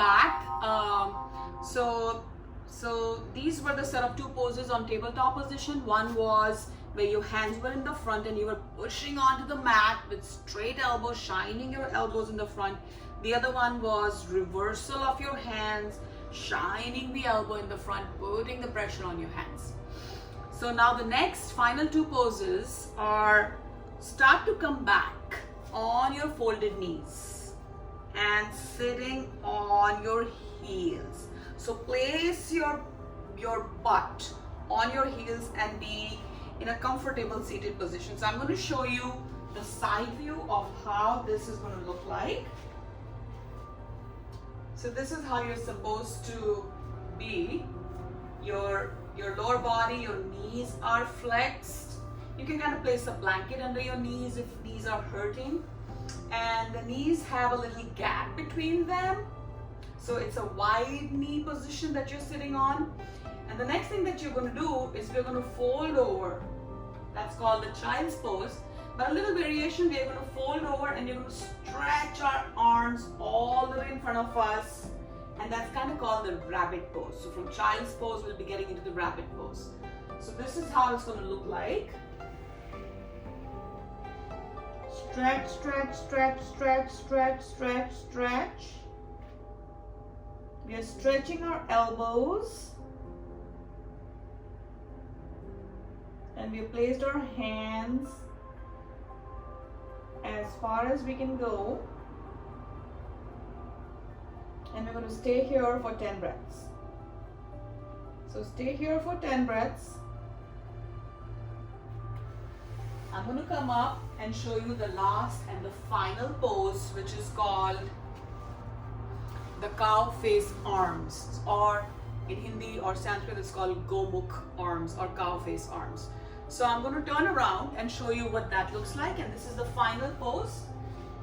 back. So these were the set of two poses on tabletop position. One was where your hands were in the front and you were pushing onto the mat with straight elbows, shining your elbows in the front. The other one was reversal of your hands, shining the elbow in the front, putting the pressure on your hands. So now the next final two poses are start to come back on your folded knees and sitting on your heels. So place your butt on your heels and be in a comfortable seated position. So I'm going to show you the side view of how this is going to look like. So this is how you're supposed to be. Your lower body, your knees are flexed. You can kind of place a blanket under your knees if knees are hurting. And the knees have a little gap between them. So it's a wide knee position that you're sitting on. And the next thing that you're going to do is we're going to fold over. That's called the child's pose. But a little variation, we're going to fold over and you're going to stretch our arms all the way in front of us. And that's kind of called the rabbit pose. So from child's pose, we'll be getting into the rabbit pose. So this is how it's going to look like. Stretch, stretch, stretch, stretch, stretch, stretch, stretch. We are stretching our elbows. And we have placed our hands as far as we can go. And we're going to stay here for 10 breaths. So stay here for 10 breaths. I'm going to come up and show you the last and the final pose, which is called the cow face arms, or in Hindi or Sanskrit it's called Gomukh arms or cow face arms. So I'm going to turn around and show you what that looks like, and this is the final pose.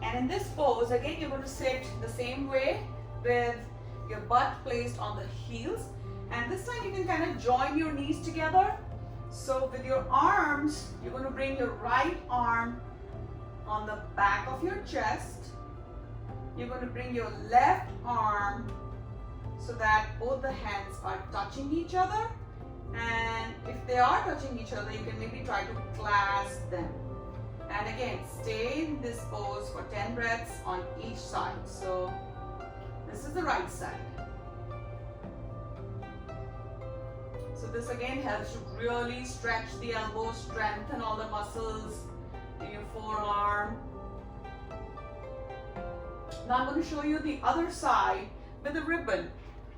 And in this pose, again, you're going to sit the same way with your butt placed on the heels, and this time you can kind of join your knees together. So with your arms, you're going to bring your right arm on the back of your chest. You're going to bring your left arm so that both the hands are touching each other, and if they are touching each other, you can maybe try to clasp them. And again, stay in this pose for 10 breaths on each side. So this is the right side. So this again helps to really stretch the elbow, strengthen all the muscles in your forearm. Now I'm going to show you the other side with the ribbon.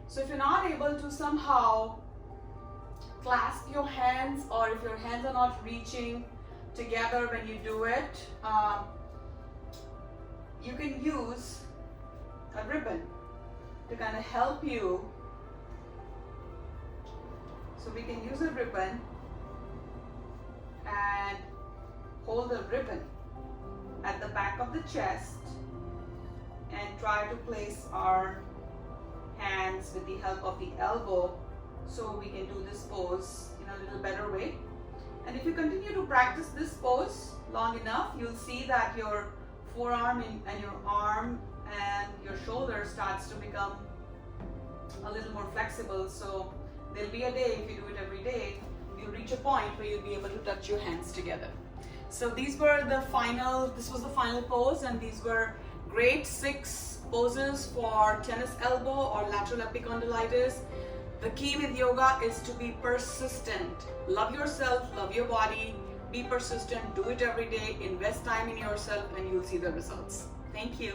So if you're not able to somehow clasp your hands, or if your hands are not reaching together when you do it, you can use a ribbon to kind of help you. So we can use a ribbon and hold the ribbon at the back of the chest and try to place our hands with the help of the elbow so we can do this pose in a little better way. And if you continue to practice this pose long enough, you'll see that your forearm and your arm and your shoulder starts to become a little more flexible. So there'll be a day, if you do it every day, you'll reach a point where you'll be able to touch your hands together. So this was the final pose, and these were great 6 poses for tennis elbow or lateral epicondylitis. The key with yoga is to be persistent. Love yourself, love your body, be persistent, do it every day, invest time in yourself, and you'll see the results. Thank you.